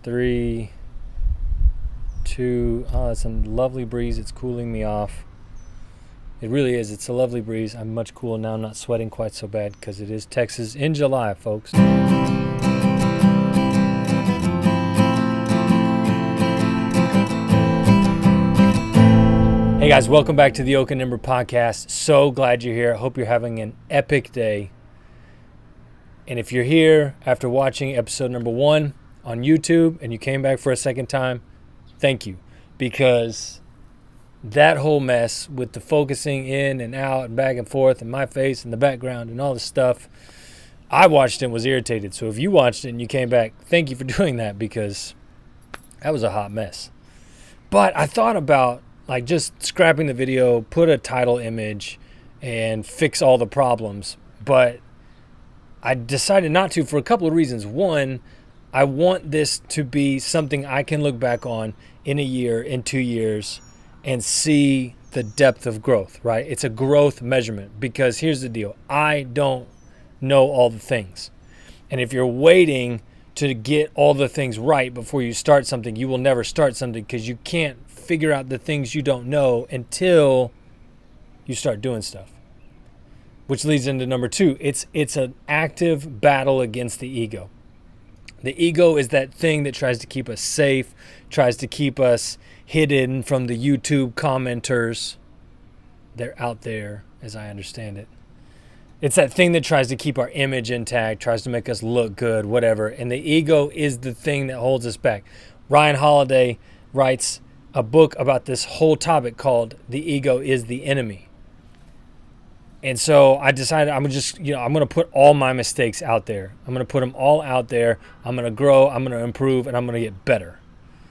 3, 2. Oh, it's a lovely breeze. It's cooling me off. It really is. It's a lovely breeze. I'm much cooler now. I'm not sweating quite so bad because it is Texas in July, folks. Hey guys, welcome back to the Oak Ember Podcast. So glad you're here. I hope you're having an epic day. And if you're here after watching episode number 1 on YouTube and you came back for a second time, thank you. Because that whole mess with the focusing in and out and back and forth and my face and the background and all this stuff, I watched it and was irritated. So if you watched it and you came back, thank you for doing that because that was a hot mess. But I thought about just scrapping the video, put a title image, and fix all the problems. But I decided not to for a couple of reasons. One, I want this to be something I can look back on in a year, in 2 years, and see the depth of growth, right? It's a growth measurement because here's the deal. I don't know all the things. And if you're waiting to get all the things right before you start something, you will never start something because you can't figure out the things you don't know until you start doing stuff. Which leads into number 2. It's an active battle against the ego. The ego is that thing that tries to keep us safe, tries to keep us hidden from the YouTube commenters. They're out there, as I understand it. It's that thing that tries to keep our image intact, tries to make us look good, whatever. And the ego is the thing that holds us back. Ryan Holiday writes a book about this whole topic called The Ego is the Enemy. And so I decided I'm going to put all my mistakes out there. I'm going to put them all out there. I'm going to grow, I'm going to improve, and I'm going to get better.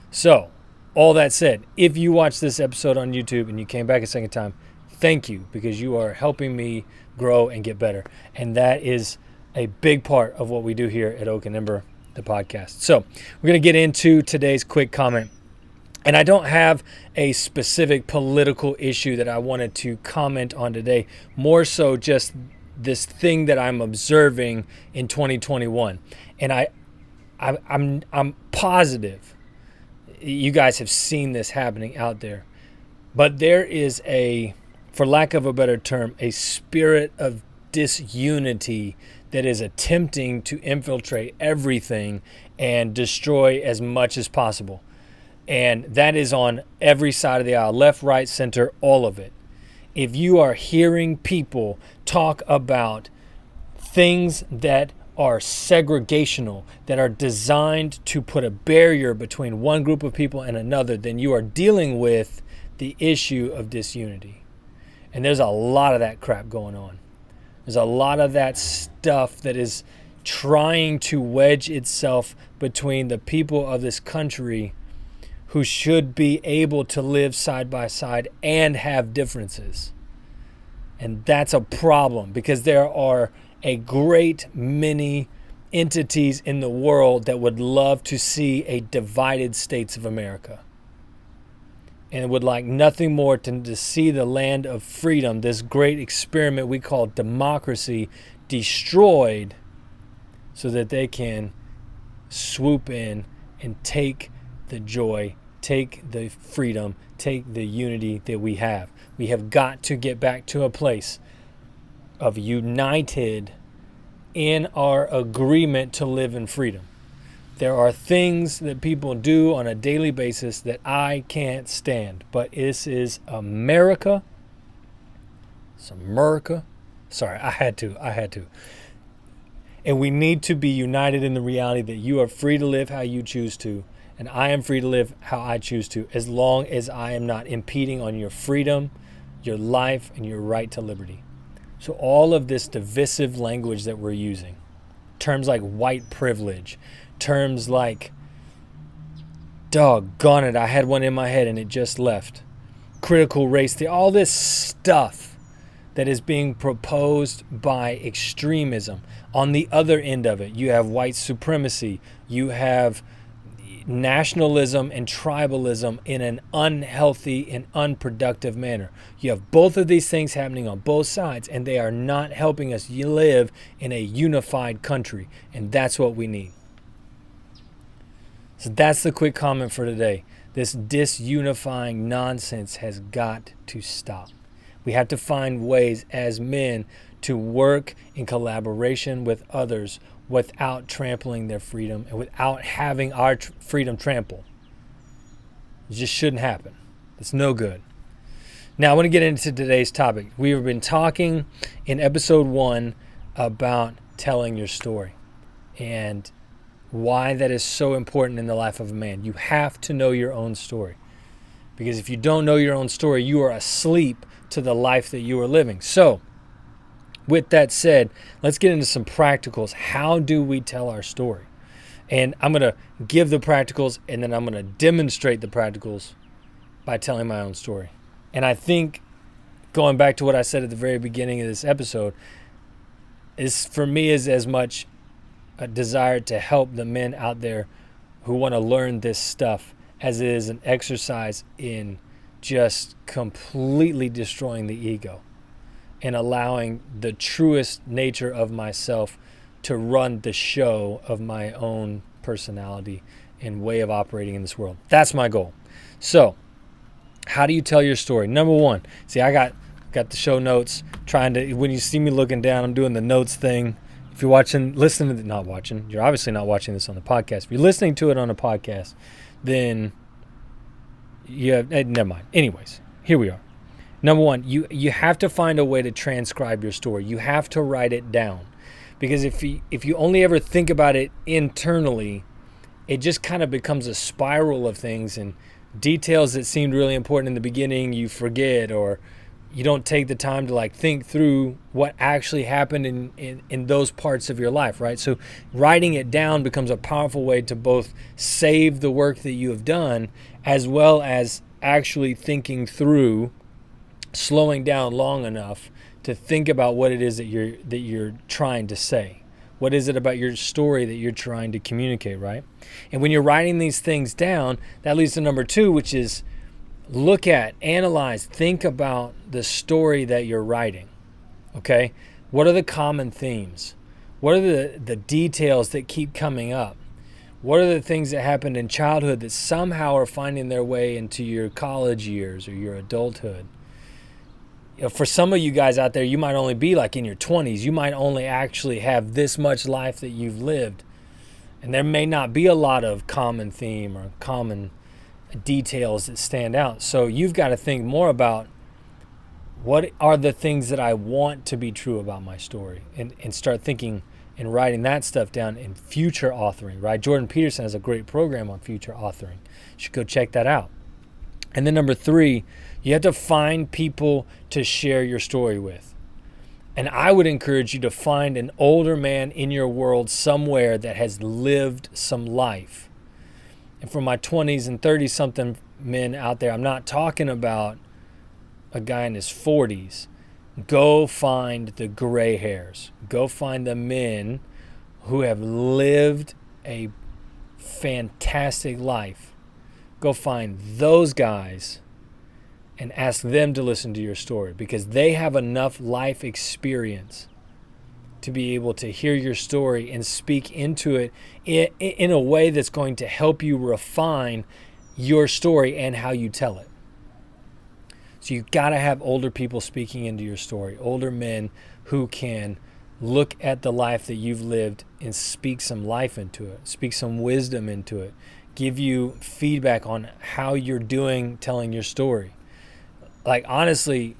So, all that said, if you watched this episode on YouTube and you came back a second time, thank you because you are helping me grow and get better. And that is a big part of what we do here at Oak Ember, the podcast. So, we're going to get into today's quick comment. And I don't have a specific political issue that I wanted to comment on today, more so just this thing that I'm observing in 2021. And I'm positive you guys have seen this happening out there. But there is for lack of a better term, a spirit of disunity that is attempting to infiltrate everything and destroy as much as possible. And that is on every side of the aisle, left, right, center, all of it. If you are hearing people talk about things that are segregational, that are designed to put a barrier between one group of people and another, then you are dealing with the issue of disunity. And there's a lot of that crap going on. There's a lot of that stuff that is trying to wedge itself between the people of this country who should be able to live side by side and have differences. And that's a problem because there are a great many entities in the world that would love to see a divided states of America. And would like nothing more than to see the land of freedom, this great experiment we call democracy, destroyed so that they can swoop in and take the joy, take the freedom, take the unity that we have. We have got to get back to a place of united in our agreement to live in freedom. There are things that people do on a daily basis that I can't stand, but this is America. It's America. Sorry, I had to. And we need to be united in the reality that you are free to live how you choose to. And I am free to live how I choose to, as long as I am not impeding on your freedom, your life, and your right to liberty. So all of this divisive language that we're using, terms like white privilege, terms like, doggone it, I had one in my head and it just left, critical race theory, all this stuff that is being proposed by extremism. On the other end of it, you have white supremacy, you have nationalism and tribalism in an unhealthy and unproductive manner. You have both of these things happening on both sides, and they are not helping us live in a unified country, and that's what we need. So that's the quick comment for today. This disunifying nonsense has got to stop. We have to find ways as men to work in collaboration with others without trampling their freedom and without having our freedom trampled. It just shouldn't happen. It's no good. Now, I want to get into today's topic. We've been talking in episode 1 about telling your story and why that is so important in the life of a man. You have to know your own story, because if you don't know your own story, you are asleep to the life that you are living. So, with that said, let's get into some practicals. How do we tell our story? And I'm going to give the practicals, and then I'm going to demonstrate the practicals by telling my own story. And I think, going back to what I said at the very beginning of this episode, is for me is as much a desire to help the men out there who want to learn this stuff as it is an exercise in just completely destroying the ego and allowing the truest nature of myself to run the show of my own personality and way of operating in this world. That's my goal. So, how do you tell your story? Number 1, see, I got the show notes, trying to, when you see me looking down, I'm doing the notes thing. If you're you're obviously not watching this on the podcast. If you're listening to it on a podcast, then never mind. Anyways, here we are. Number 1, you have to find a way to transcribe your story. You have to write it down, because if you only ever think about it internally, it just kind of becomes a spiral of things, and details that seemed really important in the beginning you forget, or you don't take the time to think through what actually happened in those parts of your life, right? So writing it down becomes a powerful way to both save the work that you have done, as well as actually thinking through, slowing down long enough to think about what it is that you're trying to say. What is it about your story that you're trying to communicate, right? And when you're writing these things down, that leads to number 2, which is look at, analyze, think about the story that you're writing, okay? What are the common themes? What are the details that keep coming up? What are the things that happened in childhood that somehow are finding their way into your college years or your adulthood? For some of you guys out there, you might only be in your 20s. You might only actually have this much life that you've lived. And there may not be a lot of common theme or common details that stand out. So you've got to think more about, what are the things that I want to be true about my story? And start thinking and writing that stuff down in future authoring, right? Jordan Peterson has a great program on future authoring. You should go check that out. And then number 3, you have to find people to share your story with. And I would encourage you to find an older man in your world somewhere that has lived some life. And for my 20s and 30-something men out there, I'm not talking about a guy in his 40s. Go find the gray hairs. Go find the men who have lived a fantastic life. Go find those guys and ask them to listen to your story, because they have enough life experience to be able to hear your story and speak into it in a way that's going to help you refine your story and how you tell it. So you've got to have older people speaking into your story, older men who can look at the life that you've lived and speak some life into it, speak some wisdom into it, give you feedback on how you're doing telling your story. Honestly,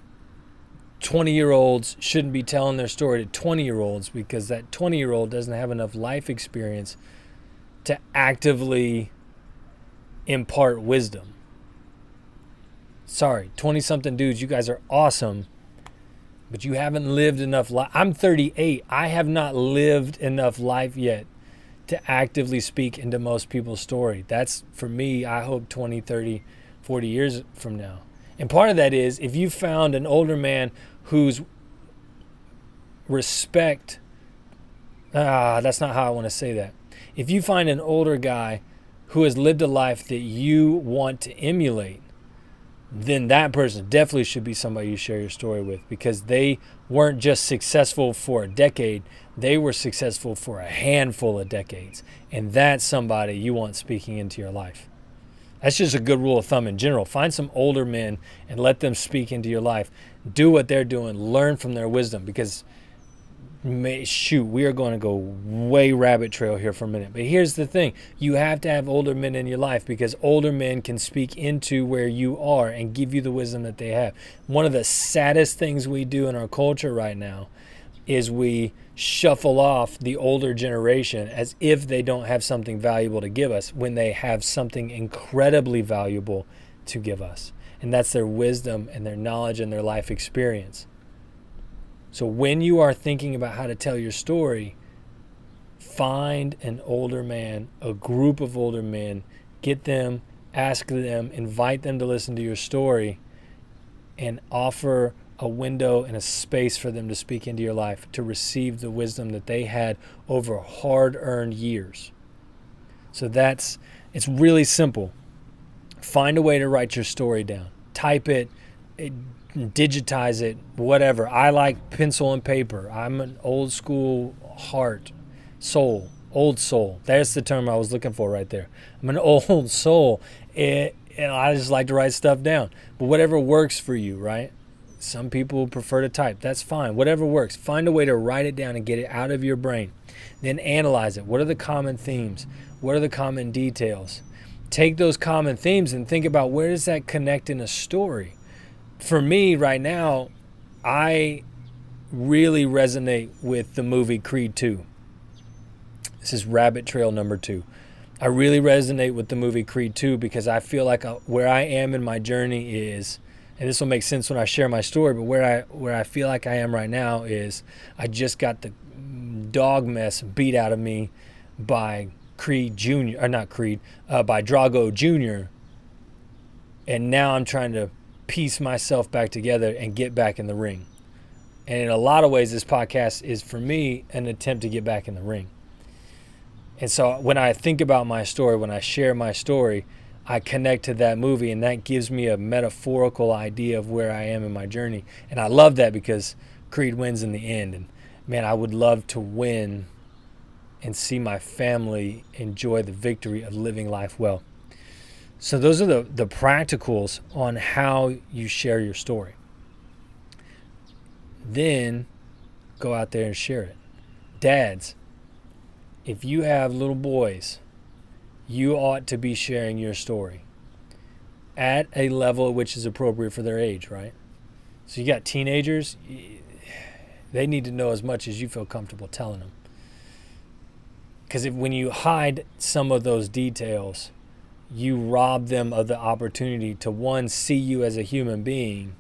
20-year-olds shouldn't be telling their story to 20-year-olds, because that 20-year-old doesn't have enough life experience to actively impart wisdom. Sorry, 20-something dudes, you guys are awesome, but you haven't lived enough life. I'm 38. I have not lived enough life yet to actively speak into most people's story. That's, for me, I hope 20, 30, 40 years from now. And part of that is, if you found an older man whose respect, that's not how I want to say that. If you find an older guy who has lived a life that you want to emulate, then that person definitely should be somebody you share your story with, because they weren't just successful for a decade, they were successful for a handful of decades. And that's somebody you want speaking into your life. That's just a good rule of thumb in general. Find some older men and let them speak into your life. Do what they're doing. Learn from their wisdom, because we are going to go way rabbit trail here for a minute. But here's the thing. You have to have older men in your life, because older men can speak into where you are and give you the wisdom that they have. One of the saddest things we do in our culture right now is we shuffle off the older generation as if they don't have something valuable to give us, when they have something incredibly valuable to give us. And that's their wisdom and their knowledge and their life experience. So when you are thinking about how to tell your story, find an older man, a group of older men, get them, ask them, invite them to listen to your story, and offer a window and a space for them to speak into your life, to receive the wisdom that they had over hard-earned years. So it's really simple. Find a way to write your story down. Type it, digitize it, whatever. I like pencil and paper. I'm an old school old soul. That's the term I was looking for right there. I'm an old soul, and I just like to write stuff down. But whatever works for you, right? Some people prefer to type. That's fine. Whatever works. Find a way to write it down and get it out of your brain. Then analyze it. What are the common themes? What are the common details? Take those common themes and think about, where does that connect in a story? For me right now, I really resonate with the movie Creed 2. This is rabbit trail number 2. I really resonate with the movie Creed 2 because I feel like where I am in my journey is, and this will make sense when I share my story, but where I feel like I am right now is, I just got the dog mess beat out of me by Creed Jr., or not Creed, by Drago Jr., and now I'm trying to piece myself back together and get back in the ring. And in a lot of ways, this podcast is, for me, an attempt to get back in the ring. And so when I think about my story, when I share my story, I connect to that movie, and that gives me a metaphorical idea of where I am in my journey. And I love that, because Creed wins in the end. And man, I would love to win and see my family enjoy the victory of living life well. So those are the practicals on how you share your story. Then go out there and share it. Dads, if you have little boys, you ought to be sharing your story at a level which is appropriate for their age, right? So you got teenagers, they need to know as much as you feel comfortable telling them. Because when you hide some of those details, you rob them of the opportunity to, one, see you as a human being,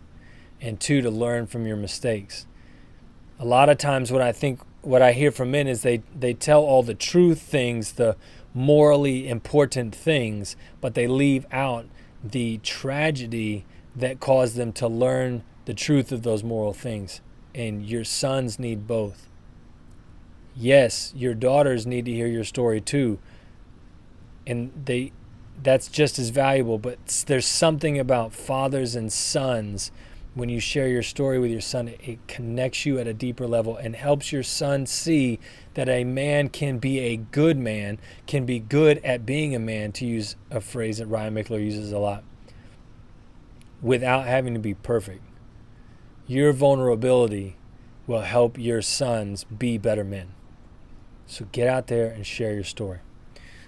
and two, to learn from your mistakes. A lot of times what I hear from men is they tell all the truth things, the morally important things, but they leave out the tragedy that caused them to learn the truth of those moral things. And your sons need both. Yes, your daughters need to hear your story too. And that's just as valuable, but there's something about fathers and sons. When you share your story with your son, it connects you at a deeper level and helps your son see that a man can be a good man, can be good at being a man, to use a phrase that Ryan Mickler uses a lot, without having to be perfect. Your vulnerability will help your sons be better men. So get out there and share your story.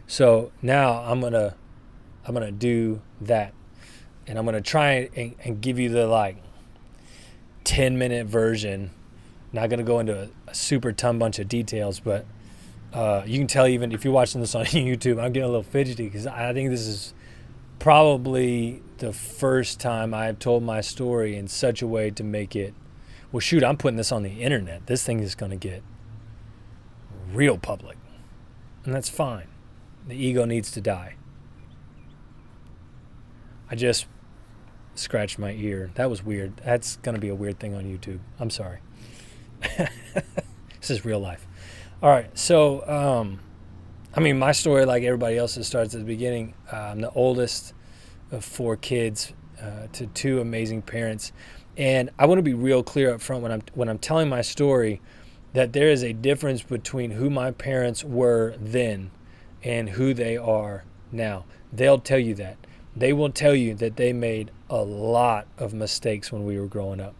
So now I'm gonna do that, and I'm gonna try and give you the 10-minute version. Not gonna go into a super ton bunch of details, but you can tell, even if you're watching this on YouTube, I'm getting a little fidgety because I think this is probably the first time I've told my story in such a way to make it, well, shoot, I'm putting this on the internet. This thing is gonna get real public, and that's fine. The ego needs to die. I just scratched my ear. That was weird. That's going to be a weird thing on YouTube. I'm sorry. This is real life. All right. So, my story, like everybody else's, starts at the beginning. I'm the oldest of 4 kids to 2 amazing parents. And I want to be real clear up front when I'm telling my story that there is a difference between who my parents were then and who they are now. They'll tell you that. They will tell you that they made a lot of mistakes when we were growing up.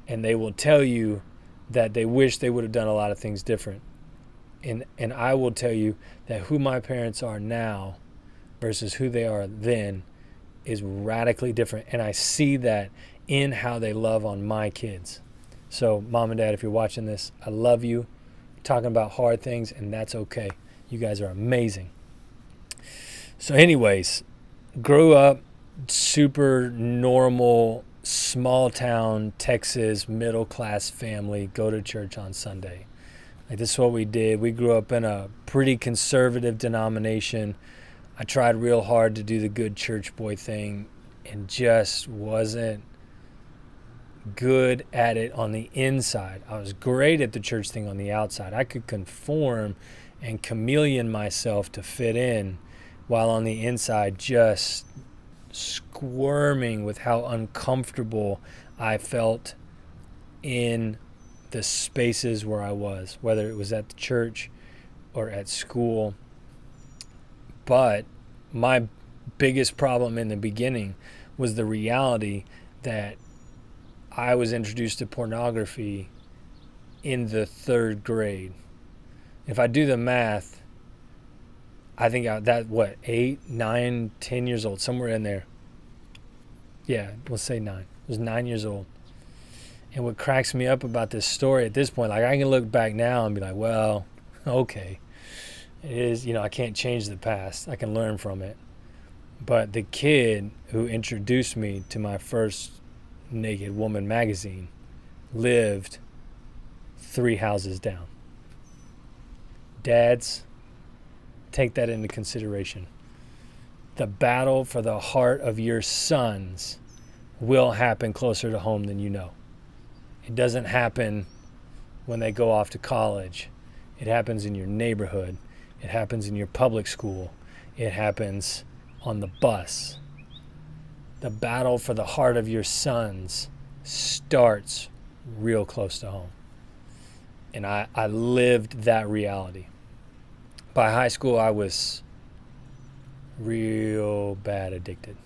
And they will tell you that they wish they would have done a lot of things different. And I will tell you that who my parents are now versus who they are then is radically different. And I see that in how they love on my kids. So mom and dad, if you're watching this, I love you. We're talking about hard things, and that's okay. You guys are amazing. So anyways, grew up super normal, small town, Texas, middle class family, go to church on Sunday. Like, this is what we did. We grew up in a pretty conservative denomination. I tried real hard to do the good church boy thing and just wasn't good at it on the inside. I was great at the church thing on the outside. I could conform and chameleon myself to fit in, while on the inside just squirming with how uncomfortable I felt in the spaces where I was, whether it was at the church or at school. But my biggest problem in the beginning was the reality that I was introduced to pornography in the 3rd grade. If I do the math, I think 8, 9, 10 years old, somewhere in there. Yeah, let's say 9. I was 9 years old. And what cracks me up about this story at this point, like, I can look back now and be like, well, okay. It is, I can't change the past. I can learn from it. But the kid who introduced me to my first Naked Woman magazine lived 3 houses down. Dads, take that into consideration. The battle for the heart of your sons will happen closer to home than you know. It doesn't happen when they go off to college. It happens in your neighborhood. It happens in your public school. It happens on the bus. The battle for the heart of your sons starts real close to home. And I lived that reality. By high school, I was real bad addicted.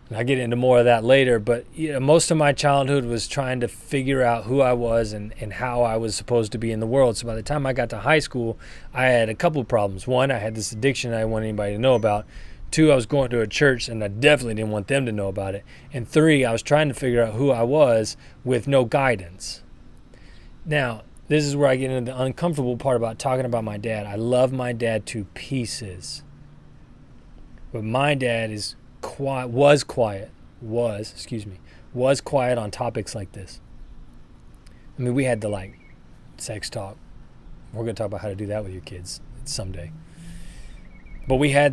And I'll get into more of that later, but most of my childhood was trying to figure out who I was and how I was supposed to be in the world. So by the time I got to high school, I had a couple of problems. 1, I had this addiction I didn't want anybody to know about. 2, I was going to a church and I definitely didn't want them to know about it. And 3, I was trying to figure out who I was with no guidance. Now, this is where I get into the uncomfortable part about talking about my dad. I love my dad to pieces. But my dad was quiet on topics like this. I mean, we had the sex talk. We're going to talk about how to do that with your kids someday. But I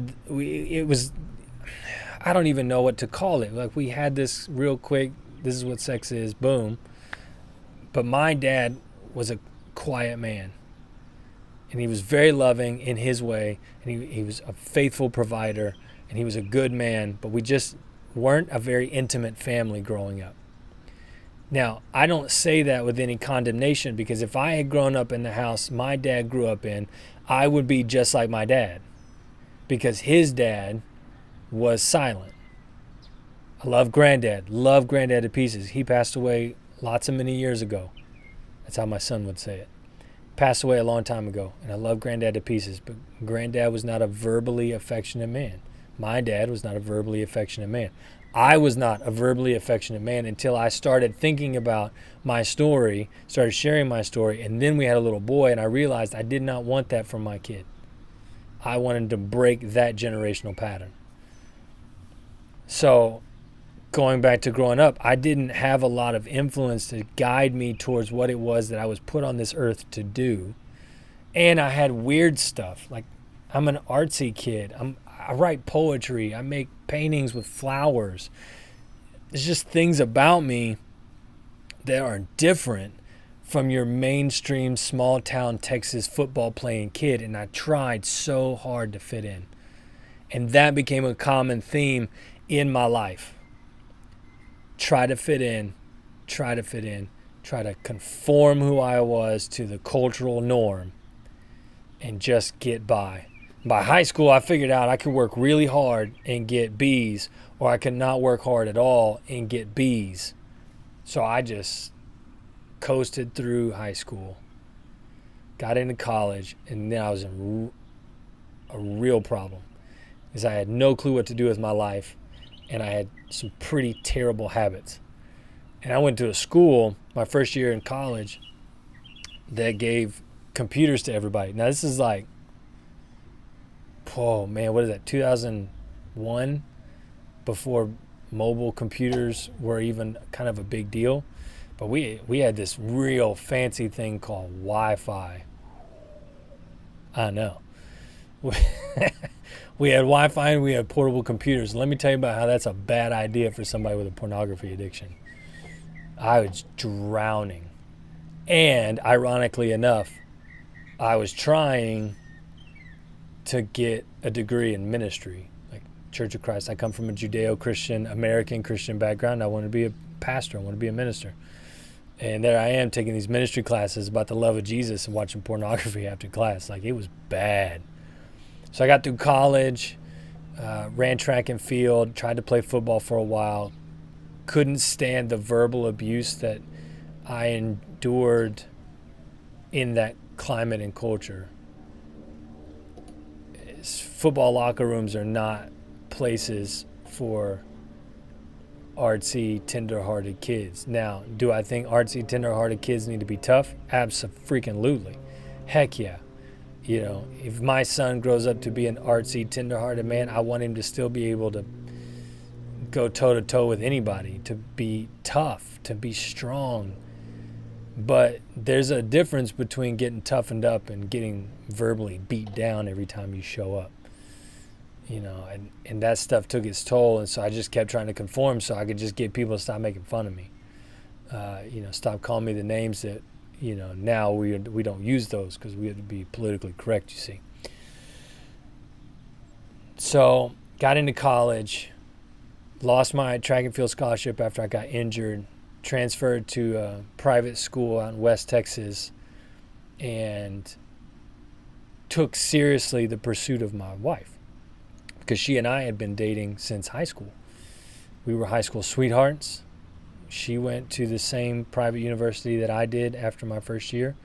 don't even know what to call it. Like, we had this real quick, this is what sex is, boom. But my dad was a quiet man. And he was very loving in his way. And he was a faithful provider. And he was a good man. But we just weren't a very intimate family growing up. Now, I don't say that with any condemnation, because if I had grown up in the house my dad grew up in, I would be just like my dad. Because his dad was silent. I love granddad to pieces. He passed away many years ago. That's how my son would say it. Passed away a long time ago, and I love granddad to pieces, but granddad was not a verbally affectionate man. My dad was not a verbally affectionate man. I was not a verbally affectionate man until I started thinking about my story, started sharing my story, and then we had a little boy, and I realized I did not want that for my kid. I wanted to break that generational pattern. So, going back to growing up, I didn't have a lot of influence to guide me towards what it was that I was put on this earth to do. And I had weird stuff. Like, I'm an artsy kid. I write poetry. I make paintings with flowers. There's just things about me that are different from your mainstream small town Texas football playing kid. And I tried so hard to fit in. And that became a common theme in my life. Try to fit in, try to conform who I was to the cultural norm and just get by. By high school, I figured out I could work really hard and get B's, or I could not work hard at all and get B's. So I just coasted through high school, got into college, and then I was in a real problem because I had no clue what to do with my life, and I had some pretty terrible habits. And I went to a school my first year in college that gave computers to everybody. Now this is like, oh man, what is that, 2001, before mobile computers were even kind of a big deal. But we had this real fancy thing called Wi-Fi. I know. We had Wi-Fi and we had portable computers. Let me tell you about how that's a bad idea for somebody with a pornography addiction. I was drowning. And ironically enough, I was trying to get a degree in ministry, like Church of Christ. I come from a Judeo-Christian, American Christian background. I want to be a pastor. I want to be a minister. And there I am taking these ministry classes about the love of Jesus and watching pornography after class. Like, it was bad. So I got through college, ran track and field, tried to play football for a while, couldn't stand the verbal abuse that I endured in that climate and culture. Football locker rooms are not places for artsy, tender-hearted kids. Now, do I think artsy, tender-hearted kids need to be tough? Abso-freaking-lutely. Heck yeah. You know, if my son grows up to be an artsy, tender-hearted man, I want him to still be able to go toe-to-toe with anybody, to be tough, to be strong. But there's a difference between getting toughened up and getting verbally beat down every time you show up. You know, and that stuff took its toll, and so I just kept trying to conform so I could just get people to stop making fun of me. Stop calling me the names that, now we don't use those because we have to be politically correct, you see. So, got into college, lost my track and field scholarship after I got injured, transferred to a private school out in West Texas, and took seriously the pursuit of my wife, because she and I had been dating since high school. We were high school sweethearts. She went to the same private university that I did after my first year,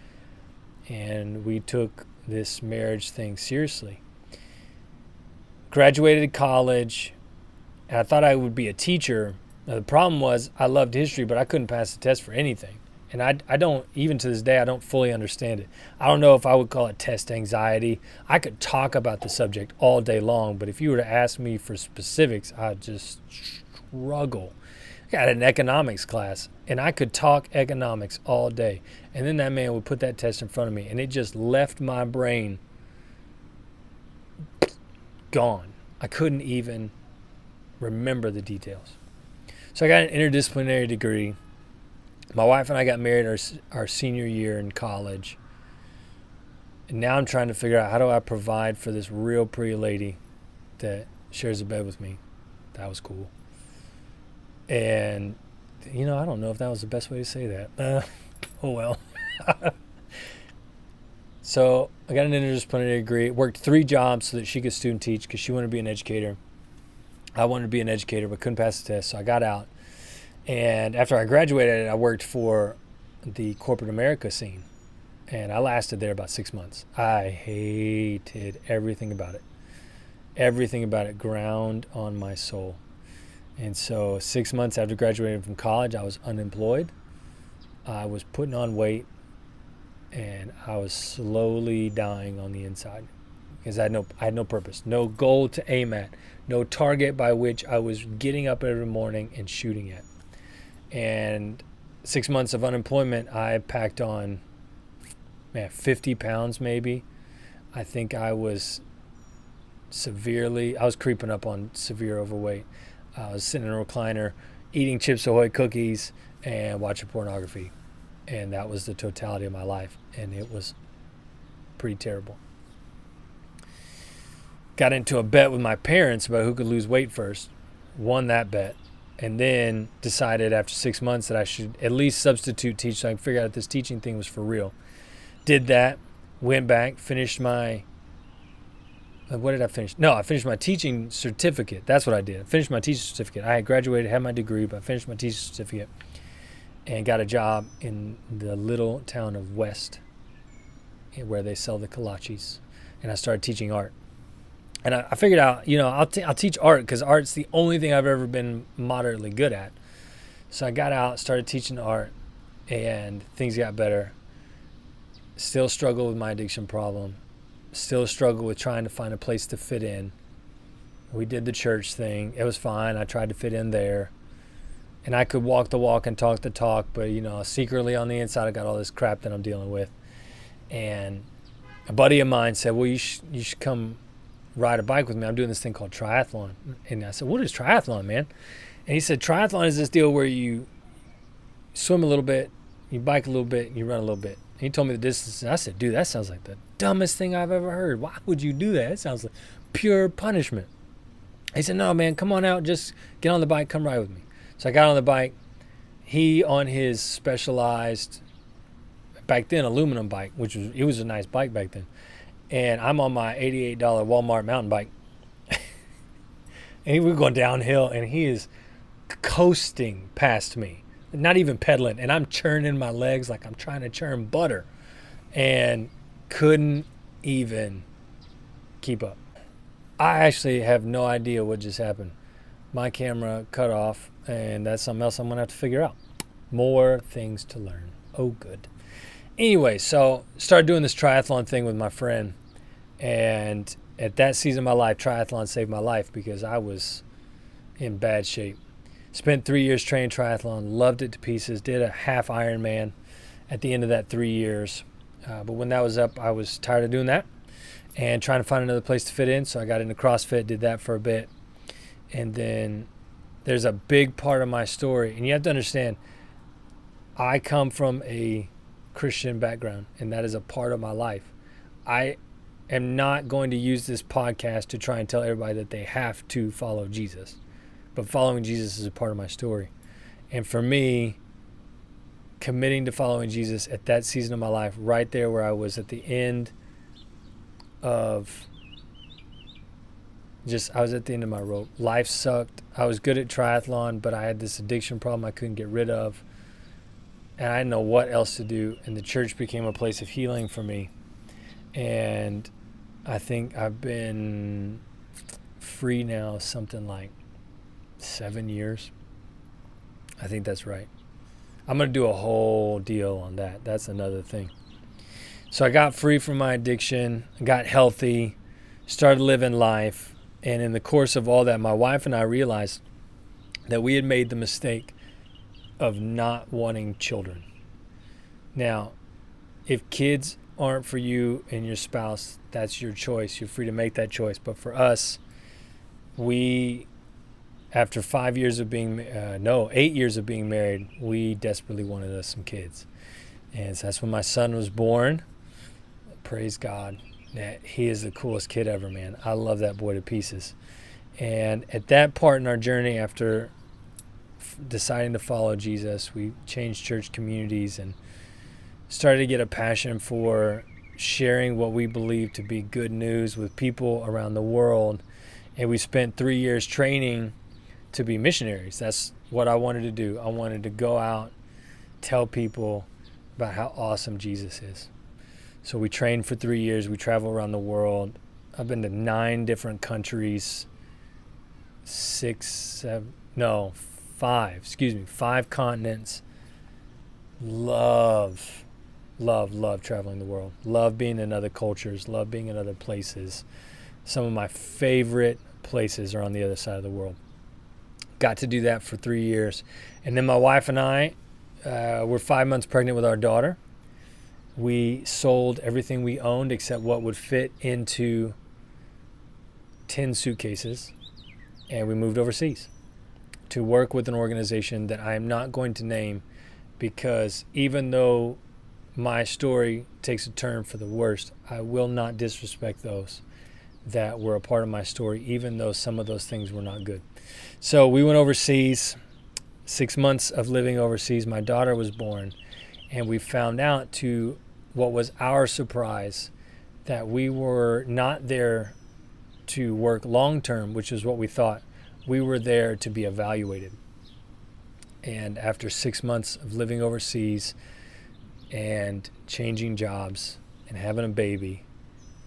and we took this marriage thing seriously. Graduated college, and I thought I would be a teacher. Now, the problem was I loved history, but I couldn't pass the test for anything. And I don't, even to this day, I don't fully understand it. I don't know if I would call it test anxiety. I could talk about the subject all day long, but if you were to ask me for specifics, I'd just struggle. I had an economics class, and I could talk economics all day. And then that man would put that test in front of me, and it just left my brain gone. I couldn't even remember the details. So I got an interdisciplinary degree. My wife and I got married our senior year in college. And now I'm trying to figure out, how do I provide for this real pretty lady that shares a bed with me? That was cool. And, I don't know if that was the best way to say that. Oh well. So I got an interdisciplinary degree. Worked 3 jobs so that she could student teach because she wanted to be an educator. I wanted to be an educator but couldn't pass the test, so I got out. And after I graduated, I worked for the corporate America scene. And I lasted there about 6 months. I hated everything about it. Everything about it ground on my soul. And so 6 months after graduating from college, I was unemployed. I was putting on weight. And I was slowly dying on the inside. Because I had no purpose, no goal to aim at, no target by which I was getting up every morning and shooting at. And 6 months of unemployment, I packed on 50 pounds maybe. I think I was creeping up on severe overweight. I was sitting in a recliner, eating Chips Ahoy cookies and watching pornography. And that was the totality of my life. And it was pretty terrible. got into a bet with my parents about who could lose weight first, won that bet, and then decided after 6 months that I should at least substitute teach so I could figure out if this teaching thing was for real. Did that, went back, finished my, what did I finish? No, I finished my teaching certificate. That's what I did. I finished my teaching certificate. I had graduated, had my degree, but I finished my teaching certificate and got a job in the little town of West where they sell the kolaches. And I started teaching art. And I figured out, I'll teach art because art's the only thing I've ever been moderately good at. So I got out, started teaching art, and things got better. Still struggle with my addiction problem. Still struggle with trying to find a place to fit in. We did the church thing. It was fine. I tried to fit in there. And I could walk the walk and talk the talk, but, secretly on the inside, I got all this crap that I'm dealing with. And a buddy of mine said, well, you should come ride a bike with me. I'm doing this thing called triathlon. And I said, what is triathlon, man? And he said, triathlon is this deal where you swim a little bit, you bike a little bit, and you run a little bit. And he told me the distance. And I said, dude, that sounds like the dumbest thing I've ever heard. Why would you do that? It sounds like pure punishment. He said, no, man, come on out. Just get on the bike. Come ride with me. So I got on the bike. He on his specialized, back then, aluminum bike, it was a nice bike back then. And I'm on my $88 Walmart mountain bike. And we're going downhill, and he is coasting past me, not even pedaling. And I'm churning my legs like I'm trying to churn butter, and couldn't even keep up. I actually have no idea what just happened. My camera cut off, and that's something else I'm going to have to figure out. More things to learn. Oh, good. Anyway, so started doing this triathlon thing with my friend, and at that season of my life, triathlon saved my life because I was in bad shape. Spent 3 years training triathlon, loved it to pieces, did a half Ironman at the end of that 3 years. But when that was up, I was tired of doing that and trying to find another place to fit in, so I got into CrossFit, did that for a bit. And then there's a big part of my story, and you have to understand, I come from a Christian background, and that is a part of my life. I am not going to use this podcast to try and tell everybody that they have to follow Jesus, but following Jesus is a part of my story. And for me, committing to following Jesus at that season of my life, right there where I was at the end of I was at the end of my rope. Life sucked. I was good at triathlon, but I had this addiction problem I couldn't get rid of. And I didn't know what else to do. And the church became a place of healing for me. And I think I've been free now something like 7 years. I think that's right. I'm going to do a whole deal on that. That's another thing. So I got free from my addiction, got healthy, started living life. And in the course of all that, my wife and I realized that we had made the mistake of not wanting children. Now, if kids aren't for you and your spouse, that's your choice. You're free to make that choice. But for us, after 8 years of being married, we desperately wanted us some kids. And so that's when my son was born. Praise God. He is the coolest kid ever, man. I love that boy to pieces. And at that part in our journey, after deciding to follow Jesus, we changed church communities and started to get a passion for sharing what we believe to be good news with people around the world. And we spent 3 years training to be missionaries. That's what I wanted to do. I wanted to go out, tell people about how awesome Jesus is. So we trained for 3 years. We travel around the world. I've been to 9 different countries, 5 continents. Love traveling the world. Love being in other cultures. Love being in other places. Some of my favorite places are on the other side of the world. Got to do that for 3 years. And then my wife and I were 5 months pregnant with our daughter. We sold everything we owned except what would fit into 10 suitcases, and we moved overseas to work with an organization that I am not going to name, because even though my story takes a turn for the worst, I will not disrespect those that were a part of my story, even though some of those things were not good. So we went overseas, 6 months of living overseas. My daughter was born, and we found out, to what was our surprise, that we were not there to work long term, which is what we thought. We were there to be evaluated. And after 6 months of living overseas and changing jobs and having a baby,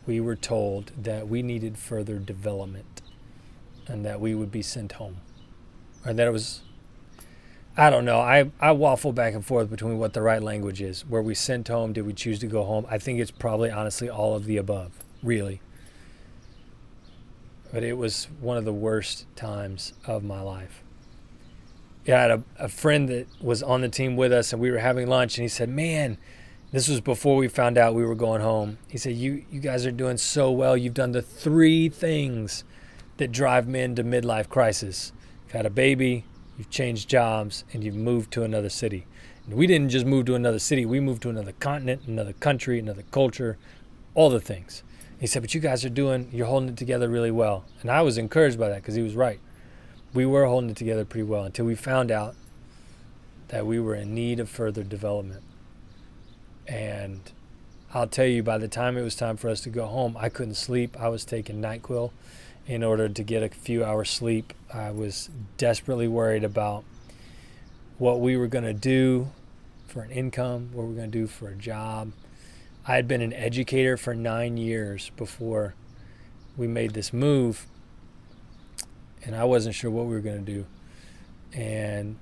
we were told that we needed further development and that we would be sent home. Or that it was, I don't know. I waffle back and forth between what the right language is. Were we sent home? Did we choose to go home? I think it's probably, honestly, all of the above, really. But it was one of the worst times of my life. Yeah, I had a friend that was on the team with us, and we were having lunch, and he said, man, this was before we found out we were going home. He said, you guys are doing so well. You've done the 3 things that drive men to midlife crisis. You've had a baby, you've changed jobs, and you've moved to another city. And we didn't just move to another city. We moved to another continent, another country, another culture, all the things. He said, but you guys you're holding it together really well. And I was encouraged by that because he was right. We were holding it together pretty well until we found out that we were in need of further development. And I'll tell you, by the time it was time for us to go home, I couldn't sleep. I was taking NyQuil in order to get a few hours sleep. I was desperately worried about what we were going to do for an income, what we were going to do for a job. I had been an educator for 9 years before we made this move, and I wasn't sure what we were going to do. And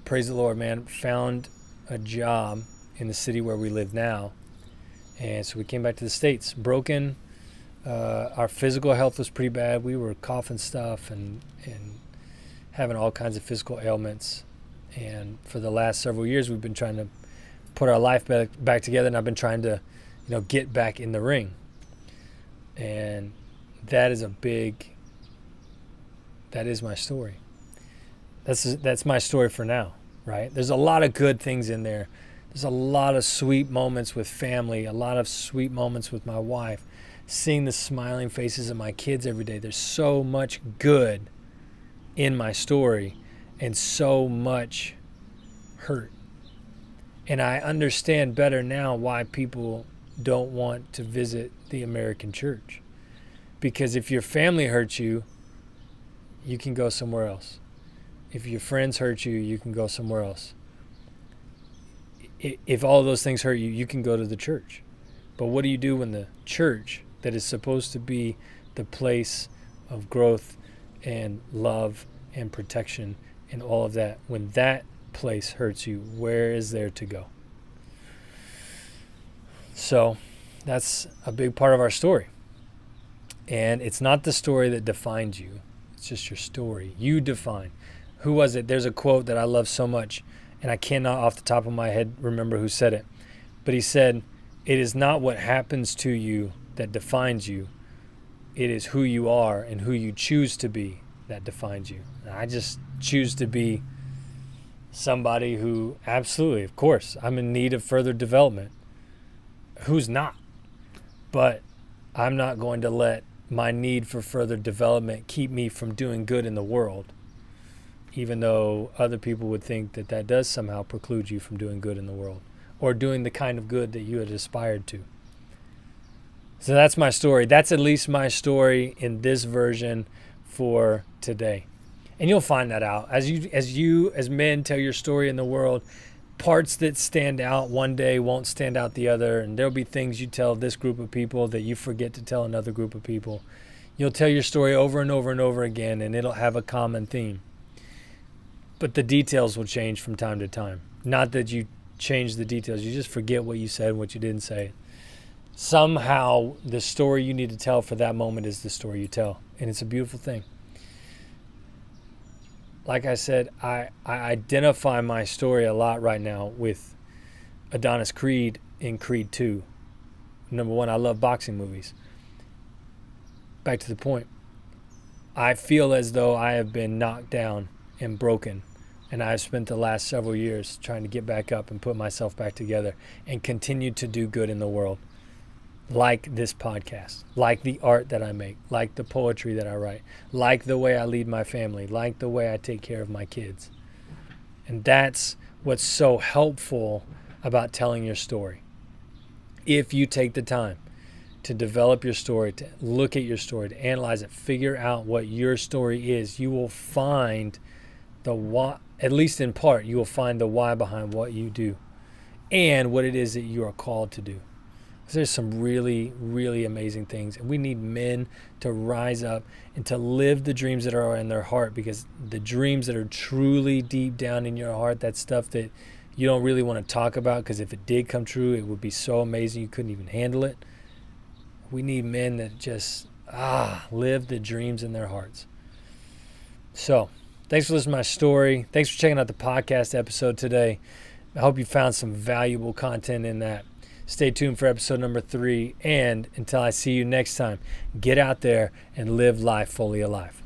praise the Lord, man, found a job in the city where we live now. And so we came back to the States, broken. Our physical health was pretty bad. We were coughing stuff and having all kinds of physical ailments. And for the last several years, we've been trying to put our life back together, and I've been trying to, get back in the ring. And that is my story. That's my story for now, right? There's a lot of good things in there. There's a lot of sweet moments with family, a lot of sweet moments with my wife, seeing the smiling faces of my kids every day. There's so much good in my story and so much hurt. And I understand better now why people don't want to visit the American church. Because if your family hurts you, you can go somewhere else. If your friends hurt you, you can go somewhere else. If all of those things hurt you, you can go to the church. But what do you do when the church, that is supposed to be the place of growth and love and protection and all of that, when that place hurts you, where is there to go? So that's a big part of our story. And it's not the story that defines you. It's just your story. You define. Who was it? There's a quote that I love so much, and I cannot off the top of my head remember who said it. But he said, it is not what happens to you that defines you. It is who you are and who you choose to be that defines you. And I just choose to be somebody who, absolutely, of course, I'm in need of further development. Who's not? But I'm not going to let my need for further development keep me from doing good in the world, even though other people would think that that does somehow preclude you from doing good in the world or doing the kind of good that you had aspired to. So that's my story. That's at least my story in this version for today. And you'll find that out. As men tell your story in the world, parts that stand out one day won't stand out the other, and there'll be things you tell this group of people that you forget to tell another group of people. You'll tell your story over and over and over again, and it'll have a common theme. But the details will change from time to time. Not that you change the details, you just forget what you said and what you didn't say. Somehow, the story you need to tell for that moment is the story you tell, and it's a beautiful thing. Like I said, I identify my story a lot right now with Adonis Creed in Creed 2. Number one, I love boxing movies. Back to the point. I feel as though I have been knocked down and broken, and I've spent the last several years trying to get back up and put myself back together and continue to do good in the world. like this podcast, like the art that I make, like the poetry that I write, like the way I lead my family, like the way I take care of my kids. And that's what's so helpful about telling your story. If you take the time to develop your story, to look at your story, to analyze it, figure out what your story is, you will find the why, at least in part, you will find the why behind what you do and what it is that you are called to do. There's some really, really amazing things. And we need men to rise up and to live the dreams that are in their heart, because the dreams that are truly deep down in your heart, that stuff that you don't really want to talk about, because if it did come true, it would be so amazing you couldn't even handle it. We need men that just live the dreams in their hearts. So thanks for listening to my story. Thanks for checking out the podcast episode today. I hope you found some valuable content in that. Stay tuned for episode number 3. And until I see you next time, get out there and live life fully alive.